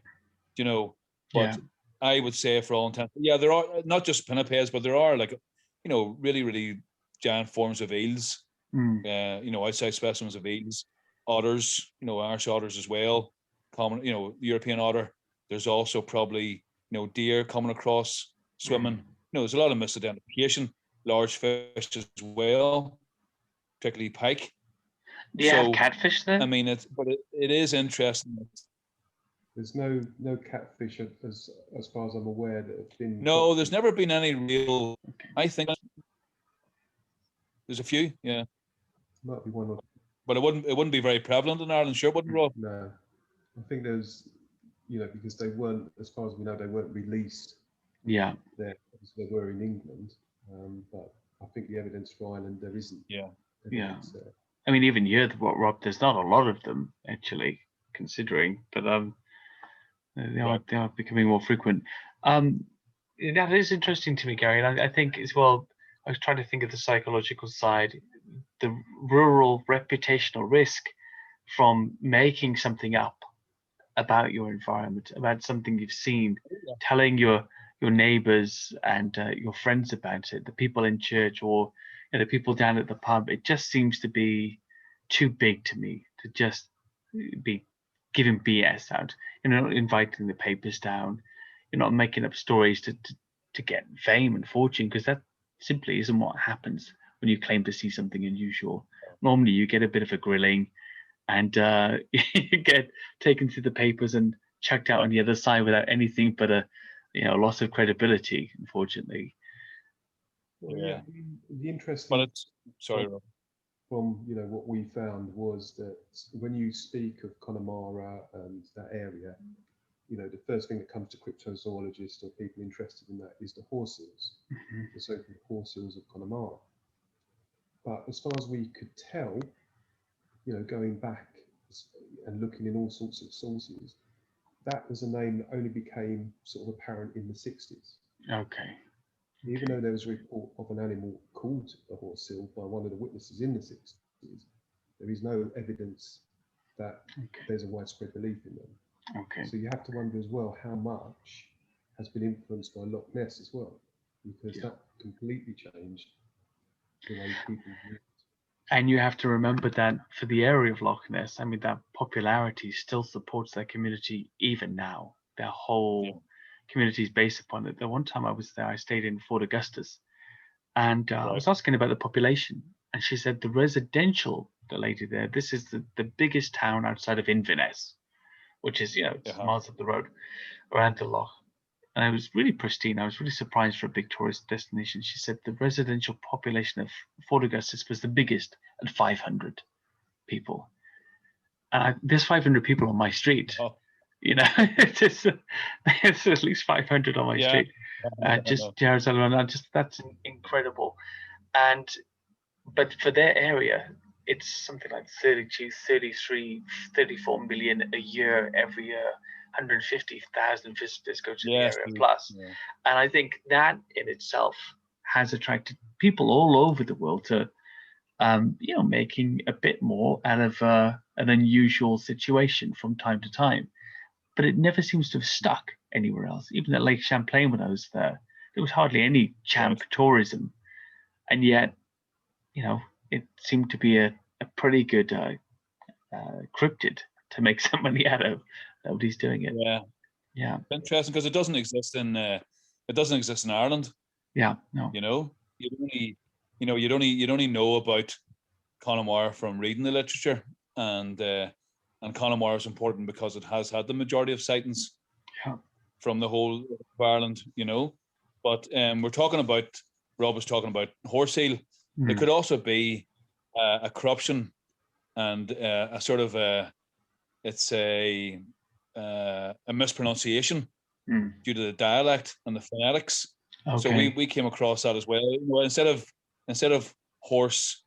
you know. But I would say, for all intents, there are not just pinnipeds, but there are, like, you know, really, really giant forms of eels. You know, outside specimens of eels, otters, you know, Irish otters as well. Common, you know, European otter. There's also probably, you know, deer coming across, swimming. You know, there's a lot of misidentification. Large fish as well, particularly pike. Do you have catfish there? I mean, it is interesting. There's no catfish as far as I'm aware that have been. No, there's never been any real. I think there's a few, yeah. Might be one or two. But it wouldn't be very prevalent in Ireland, sure, wouldn't, Rob? No, I think there's, you know, because they weren't, as far as we know, they weren't released. Yeah. There, as they were in England, but I think the evidence for Ireland there isn't. Yeah. Yeah. I mean, even here, Rob, there's not a lot of them actually, considering, but they are becoming more frequent. That is interesting to me, Gary, and I think as well. I was trying to think of the psychological side, the rural reputational risk from making something up about your environment, about something you've seen, telling your neighbors and your friends about it, the people in church or, you know, the people down at the pub. It just seems to be too big to me to just be giving BS out. You're not inviting the papers down. You're not making up stories to get fame and fortune, because that simply isn't what happens when you claim to see something unusual. Normally, you get a bit of a grilling, and you get taken to the papers and chucked out on the other side without anything but a loss of credibility, unfortunately. Well, yeah. The interesting. But it's sorry, Rob. From what we found was that when you speak of Connemara and that area, the first thing that comes to cryptozoologists or people interested in that is the horse seals, the so-called horse seals of Connemara. But as far as we could tell, going back and looking in all sorts of sources, that was a name that only became sort of apparent in the 60s. Okay. Even though there was a report of an animal called a horse seal by one of the witnesses in the 60s, there is no evidence that there's a widespread belief in them. Okay. So you have to wonder as well how much has been influenced by Loch Ness as well, because that completely changed the way people view it. And you have to remember that for the area of Loch Ness, I mean, that popularity still supports that community even now. Their whole community is based upon it. The one time I was there, I stayed in Fort Augustus, and I was asking about the population, and she said the residential, the lady there, this is the biggest town outside of Inverness, which is miles up the road around the loch. And it was really pristine. I was really surprised for a big tourist destination. She said the residential population of Fort Augustus was the biggest at 500 people. And there's 500 people on my street. Oh. It's at least 500 on my street. Just Jerusalem, and that's incredible. But for their area, it's something like 32, 33, 34 million a year every year. 150,000 visitors go to the area plus. Yeah. And I think that in itself has attracted people all over the world to, making a bit more out of an unusual situation from time to time. But it never seems to have stuck anywhere else. Even at Lake Champlain, when I was there was hardly any champ tourism. And yet, it seemed to be a pretty good cryptid to make some money out of. Nobody's doing it. Yeah. Interesting, because it doesn't exist in Ireland. Yeah, no. You'd only know about Connemara from reading the literature, and Connemara is important because it has had the majority of sightings from the whole of Ireland. But Rob was talking about horse eel. There could also be a corruption and a sort of a mispronunciation due to the dialect and the phonetics. Okay. So we came across that as well. Instead of horse,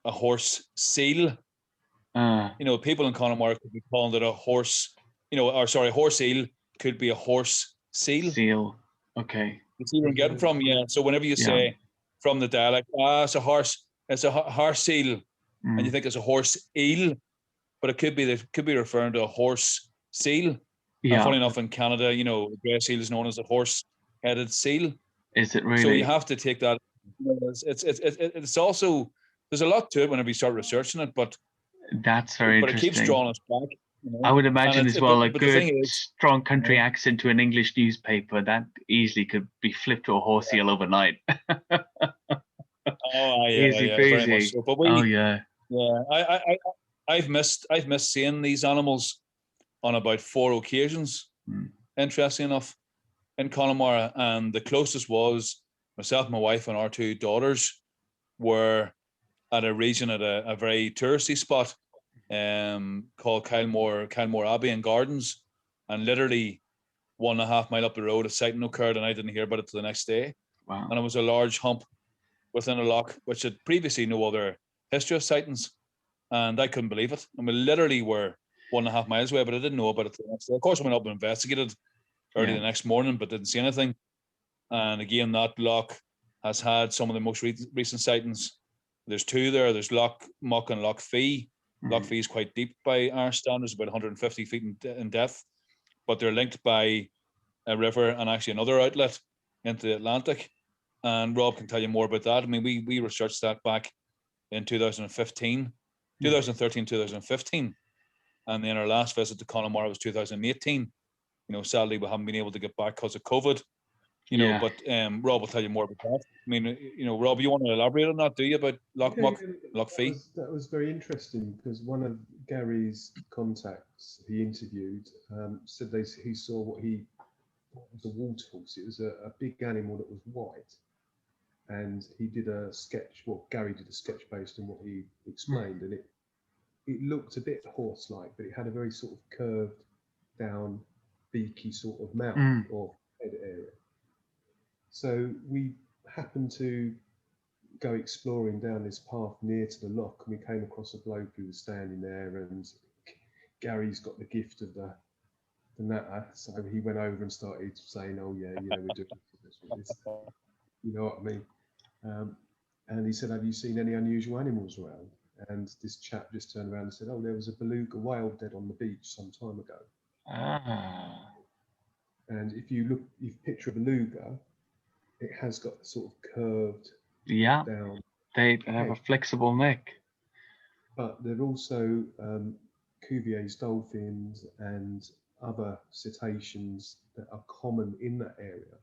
a horse seal. People in Connemara could be calling it a horse. Horse eel could be a horse seal. Seal. Okay. You see where I'm getting from? Yeah. So whenever you say from the dialect, it's a horse seal, and you think it's a horse eel, but it could be referring to a horse seal. Yeah. And funny enough, in Canada, the grey seal is known as a horse-headed seal. Is it really? So you have to take that. It's also, there's a lot to it whenever you start researching it, but that's very interesting. But it keeps drawing us back. I would imagine as well a good, strong country accent to an English newspaper that easily could be flipped to a horse seal overnight. Easy peasy. Very much so. But I've missed seeing these animals on about 4 occasions. Interesting enough, in Connemara, and the closest was myself, my wife, and our 2 daughters were at a region at a very touristy spot called Kylemore Abbey and Gardens, and literally 1.5 mile up the road a sighting occurred, and I didn't hear about it till the next day. Wow. And it was a large hump within a loch which had previously no other history of sightings, and I couldn't believe it. And we literally were 1.5 miles away, but I didn't know about it till the next day. Of course, I went up and investigated early the next morning, but didn't see anything. And again, that loch has had some of the most recent sightings. There's 2 there. There's Loch Muck and Loch Fee. Loch Fee is quite deep by our standards, about 150 feet in depth, but they're linked by a river and actually another outlet into the Atlantic. And Rob can tell you more about that. I mean, we researched that back in 2013, 2015. And then our last visit to Connemara was 2018. Sadly we haven't been able to get back because of COVID. But Rob will tell you more about that. I mean, Rob, you want to elaborate on that, do you, about Loch Muck, Loch Fee? That was very interesting, because one of Gary's contacts he interviewed said he saw what was a waterhorse. It was a big animal that was white, and he did a sketch. Well, Gary did a sketch based on what he explained, and it looked a bit horse-like, but it had a very sort of curved down, beaky sort of mouth or head area. So we happened to go exploring down this path near to the loch, and we came across a bloke who was standing there, and Gary's got the gift of the natter, so he went over and started saying, "Oh yeah, we're doing this." You know what I mean? And he said, "Have you seen any unusual animals around?" And this chap just turned around and said, "Oh, there was a beluga whale dead on the beach some time ago." And if you picture a beluga, it has got a sort of curved down. They have a flexible neck. But there are also Cuvier's dolphins and other cetaceans that are common in that area.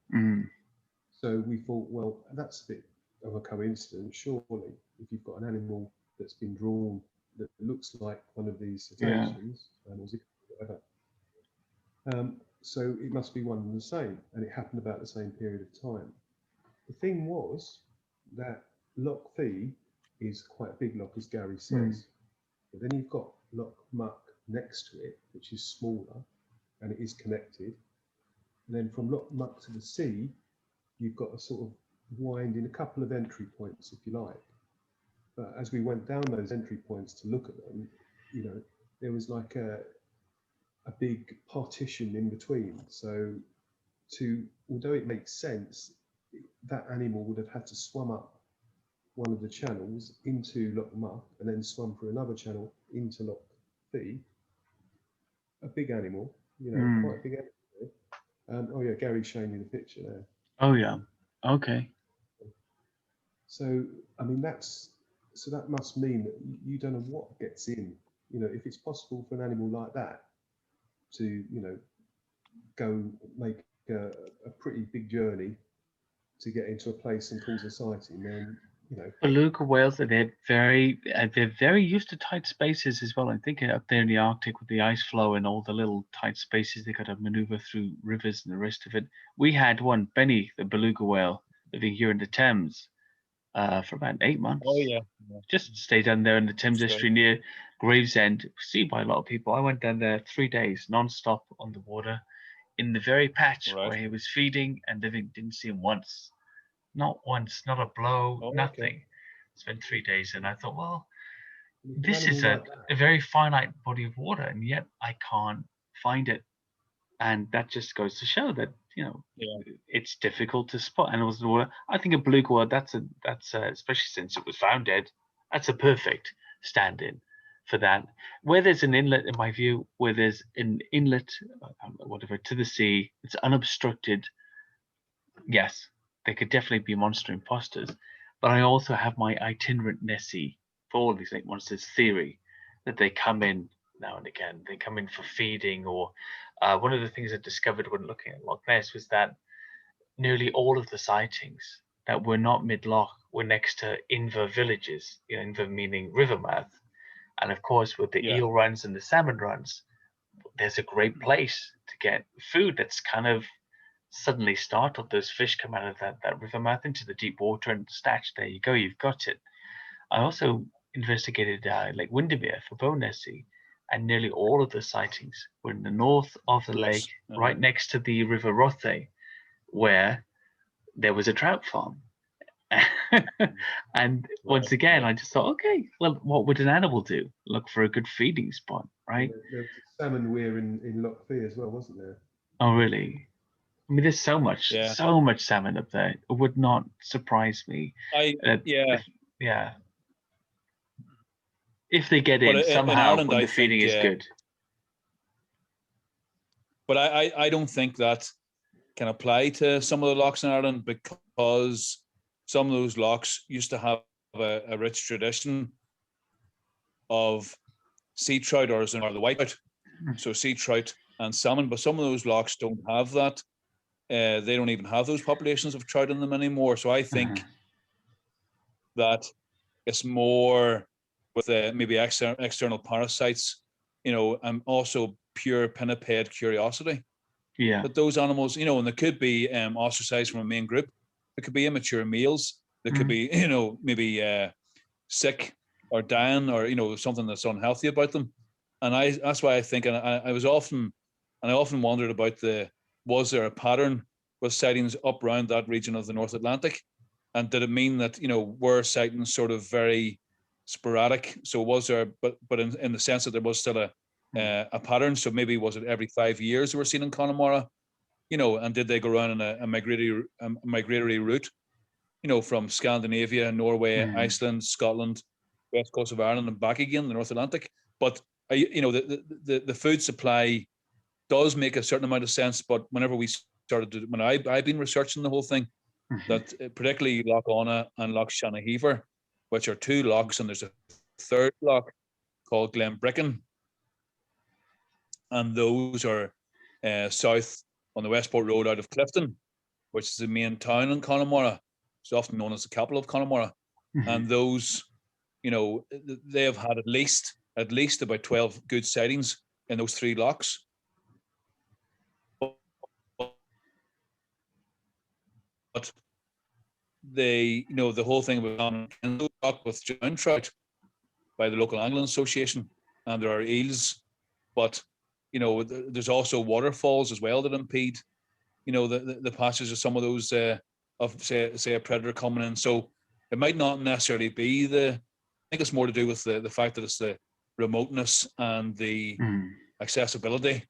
So we thought, well, that's a bit of a coincidence, surely, if you've got an animal that's been drawn that looks like one of these cetaceans, whatever. So it must be one and the same, and it happened about the same period of time. The thing was that Loch Fee is quite a big loch, as Gary says, but then you've got Loch Muck next to it, which is smaller, and it is connected. And then from Loch Muck to the sea, you've got a sort of winding, a couple of entry points, if you like. But as we went down those entry points to look at them, there was like a big partition in between. So although it makes sense, that animal would have had to swim up one of the channels into Loch Muck and then swum through another channel into Loch Fee. A big animal, quite a big animal. Oh yeah, Gary's showing you the picture there. Oh yeah, okay. So I mean that must mean that you don't know what gets in. If it's possible for an animal like that to go make a pretty big journey to get into a place and cause a sighting, then Beluga whales, they're very used to tight spaces as well. I think up there in the Arctic with the ice flow and all the little tight spaces, they got to maneuver through rivers and the rest of it. We had one, Benny, the beluga whale, living here in the Thames for about 8 months. Oh yeah. Just stayed down there in the Thames estuary near Gravesend, seen by a lot of people. I went down there 3 days non-stop on the water in the very patch where he was feeding and living. Didn't see him once. Not once, not a blow, nothing. Okay. Spent 3 days, and I thought, well, this is a very finite body of water, and yet I can't find it. And that just goes to show that it's difficult to spot animals in the water. I think a beluga whale, that's especially since it was found dead, that's a perfect stand-in for that. Where there's an inlet, in my view, where there's an inlet, whatever, to the sea, it's unobstructed. Yes, they could definitely be monster imposters, but I also have my itinerant Nessie for all these lake monsters theory that they come in now and again. They come in for feeding, or one of the things I discovered when looking at Loch Ness was that nearly all of the sightings that were not mid-loch were next to Inver villages. Inver meaning river mouth, and of course with the eel runs and the salmon runs, there's a great place to get food that's kind of suddenly startled. Those fish come out of that river mouth into the deep water and Statch, there you go, you've got it. I also investigated Lake Windermere for Bow Nessie, and nearly all of the sightings were in the north of the lake, right next to the River Rothay, where there was a trout farm. And once again, I just thought, okay, well, what would an animal do? Look for a good feeding spot, right? There was a salmon weir in Loch Fee as well, wasn't there? Oh, really? I mean, there's so much salmon up there. It would not surprise me. If they get in somehow, in Ireland, when the feeding is good. But I don't think that can apply to some of the lochs in Ireland, because some of those lochs used to have a rich tradition of sea trout or the white trout. So sea trout and salmon, but some of those lochs don't have that. They don't even have those populations of trout in them anymore. So I think that it's more with maybe external parasites, and also pure pinniped curiosity. Yeah. That those animals, and they could be ostracized from a main group. There could be immature males. There could be, maybe sick or dying, or something that's unhealthy about them. And that's why I think, and I often wondered about was there a pattern with sightings up around that region of the North Atlantic? And did it mean that, were sightings sort of very sporadic? So was there, but in the sense that there was still a pattern. So maybe was it every 5 years we were seen in Connemara, and did they go around in a migratory route, from Scandinavia, Norway, Iceland, Scotland, west coast of Ireland, and back again, the North Atlantic? But the food supply does make a certain amount of sense. But whenever we started, when I've been researching the whole thing, that particularly Loch Anna and Loch Shanahever, which are two lochs, and there's a third loch called Glenbricken, and those are south on the Westport Road out of Clifton, which is the main town in Connemara. It's often known as the capital of Connemara. And those, they have had at least about 12 good sightings in those three lochs. But they, the whole thing about loch with drowned trout by the local angling association, and there are eels, but there's also waterfalls as well that impede, the passage of some of those of say a predator coming in. So it might not necessarily be I think it's more to do with the fact that it's the remoteness and the accessibility,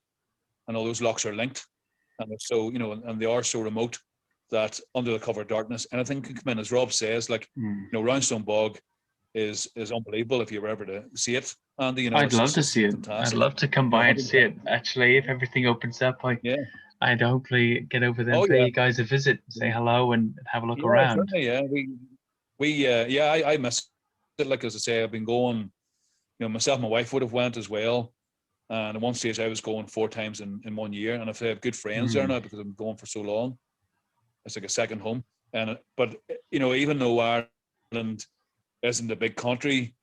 and all those lochs are linked, and so and they are so remote that under the cover of darkness anything can come in. As Rob says, like Roundstone Bog is unbelievable if you were ever to see it. And I'd love to see it. Fantastic. I'd love to come by and see it. Actually, if everything opens up, I'd hopefully get over there and pay you guys a visit, say hello, and have a look around. Certainly, I miss it. Like, as I say, I've been going. Myself and my wife would have went as well. And at one stage, I was going 4 times in 1 year, and if I have good friends there now because I'm going for so long, it's like a second home. But even though Ireland isn't a big country,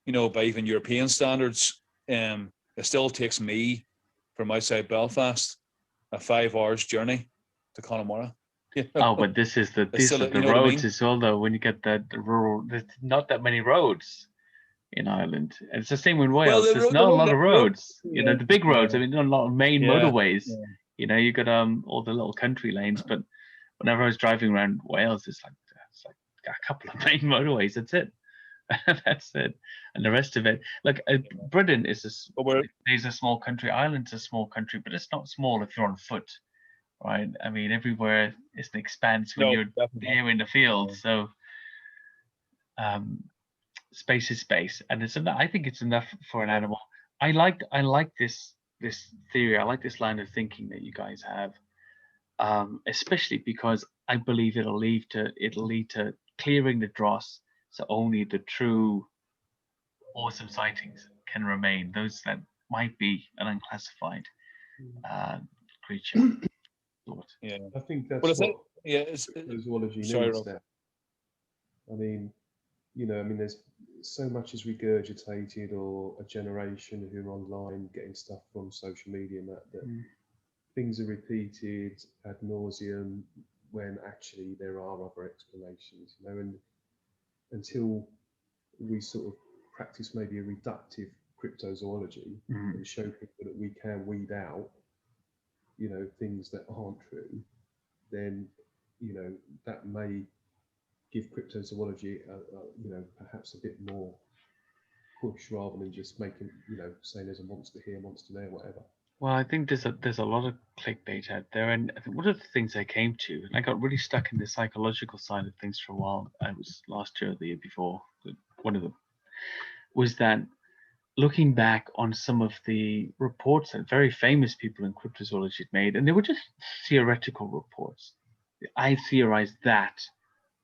by even European standards, it still takes me from outside Belfast a 5 hours journey to Connemara. Oh, but these are the roads as well, though. When you get the rural, there's not that many roads in Ireland. And it's the same in Wales. There's not a lot of roads. The big roads. I mean, not a lot of main motorways. You got all the little country lanes. But whenever I was driving around Wales, it's like a couple of main motorways. That's it. That's it. And the rest of it, like Britain is a small country. Ireland's a small country, but it's not small if you're on foot, right? I mean, everywhere is an expanse when you're there in the field. So space is space, and I think it's enough for an animal. I like this theory. I like this line of thinking that you guys have, especially because I believe it'll lead to clearing the dross. So only the true awesome sightings can remain, those that might be an unclassified creature. I think that's zoology needs now. I mean, there's so much is regurgitated, or a generation who are online getting stuff from social media and that things are repeated ad nauseum when actually there are other explanations, and until we sort of practice maybe a reductive cryptozoology and show people that we can weed out, things that aren't true, then, that may give cryptozoology, perhaps a bit more push rather than just making, saying there's a monster here, monster there, whatever. Well, I think there's a lot of clickbait out there, and I think one of the things I came to, and I got really stuck in the psychological side of things for a while. I was last year or the year before. One of them was that looking back on some of the reports that very famous people in cryptozoology had made, and they were just theoretical reports. I theorized that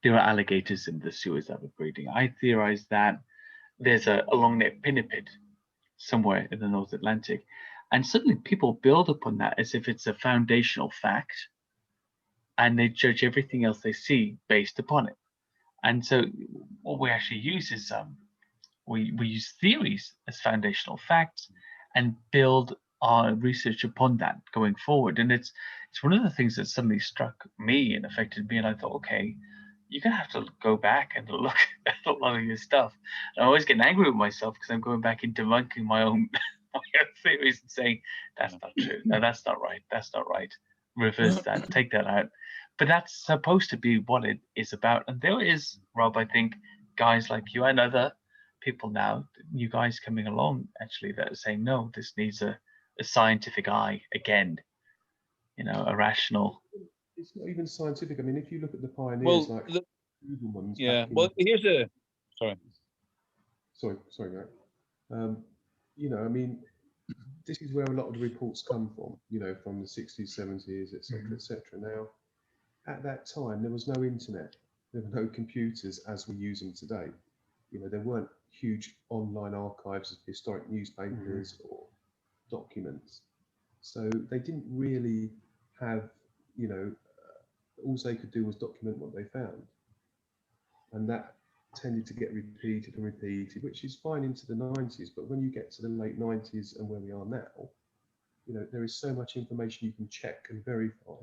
there are alligators in the sewers that were breeding. I theorized that there's a long-necked pinniped somewhere in the North Atlantic. And suddenly people build upon that as if it's a foundational fact, and they judge everything else they see based upon it. And so what we actually use is we use theories as foundational facts and build our research upon that going forward. And it's one of the things that suddenly struck me and affected me. And I thought, okay, you're gonna have to go back and look at a lot of your stuff. And I always get angry with myself because I'm going back and debunking my own theories and saying that's not true. No, that's not right. That's not right. Reverse that. Take that out. But that's supposed to be what it is about. And there is, Rob, I think, guys like you and other people now, you guys coming along actually, that are saying, no, this needs a scientific eye again, a rational. It's not even scientific. I mean, if you look at the pioneers Well, like Eagleman's yeah. back in, Well, here's a sorry, Matt. I mean, this is where a lot of the reports come from. From the 60s, 70s, etc., etc. Now, at that time, there was no internet. There were no computers as we use them today. There weren't huge online archives of historic newspapers or documents. So they didn't really have, all they could do was document what they found. And that tended to get repeated and repeated, which is fine into the 90s. But when you get to the late 90s and where we are now, there is so much information you can check and verify,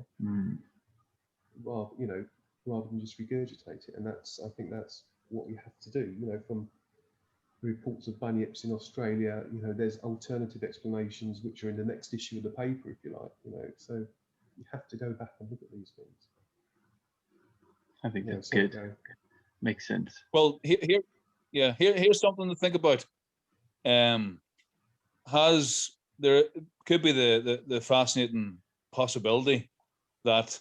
rather than just regurgitate it. And I think that's what we have to do. From reports of bunyips in Australia, there's alternative explanations which are in the next issue of the paper, if you like. So you have to go back and look at these things. I think that's good. Makes sense. Well, here's something to think about. There could be the fascinating possibility that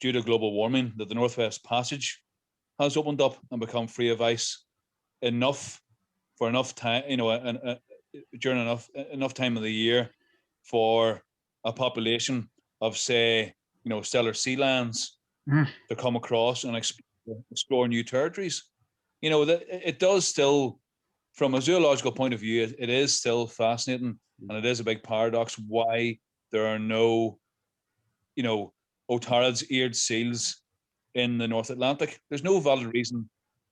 due to global warming, that the Northwest Passage has opened up and become free of ice for enough time, during enough time of the year for a population of, say, stellar sea lions to come across and explore new territories. That it does still, from a zoological point of view, it is still fascinating, and it is a big paradox why there are no, Otara's eared seals in the North Atlantic. There's no valid reason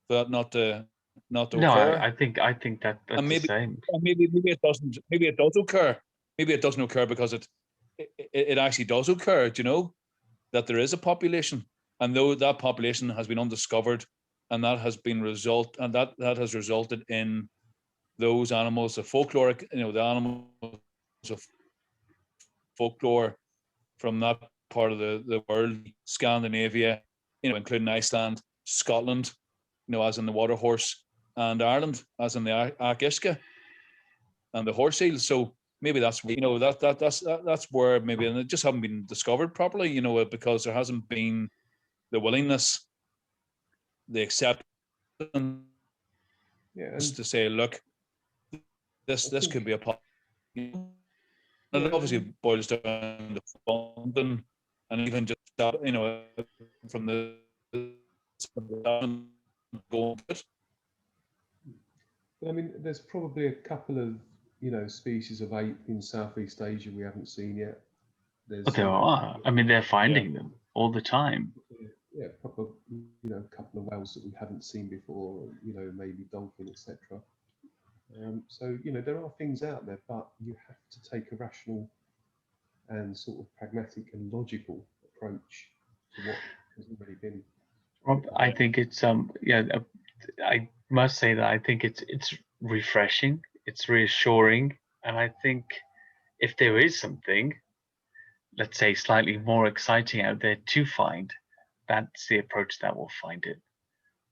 for that not to occur. I think that's maybe, the same. Maybe it doesn't. Maybe it does occur. Maybe it doesn't occur because it actually does occur. That there is a population, and though that population has been undiscovered, and that has resulted in those animals, the folkloric, the animals of folklore from that part of the world, Scandinavia, including Iceland, Scotland, as in the water horse, and Ireland, as in the Akiska and the horse seal. So maybe that's that's where maybe, and it just haven't been discovered properly, because there hasn't been the willingness, the acceptance to say, look, this could be a problem. And it obviously boils down to funding, and even just from the going. But I mean, there's probably a couple of species of ape in Southeast Asia we haven't seen yet. But there are. I mean, they're finding them all the time. Yeah, a couple of whales that we haven't seen before. Maybe dolphin, etc. So there are things out there, but you have to take a rational and sort of pragmatic and logical approach to what has already been. Rob, I think it's I must say that I think it's refreshing, it's reassuring, and I think if there is something, let's say, slightly more exciting out there to find, that's the approach that will find it.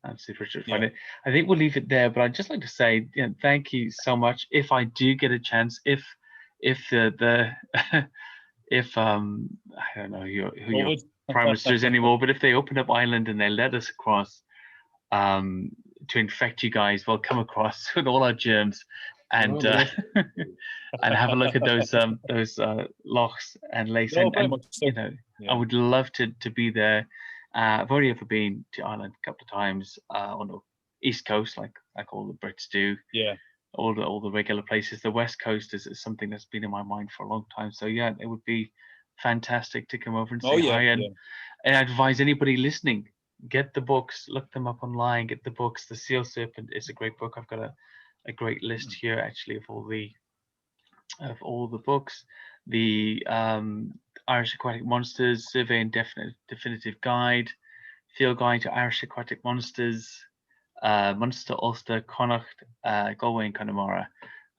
That's the approach to find it. I think we'll leave it there, but I'd just like to say, thank you so much. If I do get a chance, if the if I don't know who your prime minister is anymore, but if they open up Ireland and they let us across to infect you guys, we'll come across with all our germs and and have a look at those lochs and lakes. I would love to be there. I've only ever been to Ireland a couple of times on the east coast, like all the Brits do. Yeah. all the regular places. The West Coast is something that's been in my mind for a long time. So yeah, it would be fantastic to come over and say Oh yeah, hi. yeah. And I advise anybody listening, get the books, look them up online, get the books. The Seal Serpent is a great book. I've got a great list here actually of all the books. The Irish Aquatic Monsters Survey and Definitive Guide, Field Guide to Irish Aquatic Monsters, Munster, Ulster, Connacht, Galway and Connemara,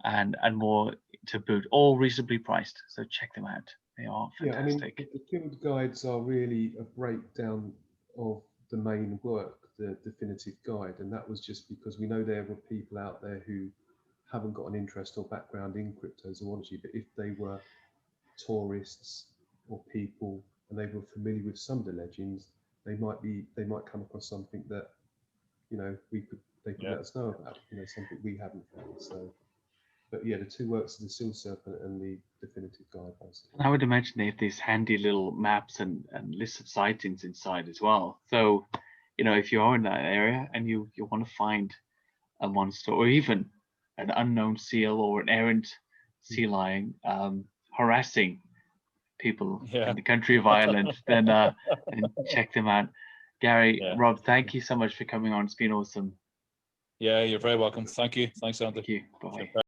and more to boot, all reasonably priced. So check them out. They are fantastic. Yeah, I mean, the field guides are really a breakdown of the main work, the definitive guide, and that was just because we know there were people out there who haven't got an interest or background in cryptozoology, but if they were tourists or people and they were familiar with some of the legends, they might come across something that, you know, they could let us know about, you know, something we haven't found. So, but yeah, the two works of the Seal Serpent and the definitive guide, basically. I would imagine they have these handy little maps and lists of sightings inside as well. So, you know, if you are in that area and you want to find a monster or even an unknown seal or an errant sea lion harassing people in the country of Ireland, then check them out. Gary, Rob, thank you so much for coming on. It's been awesome. Yeah, you're very welcome. Thank you. Thanks, Andy. Thank you. Bye.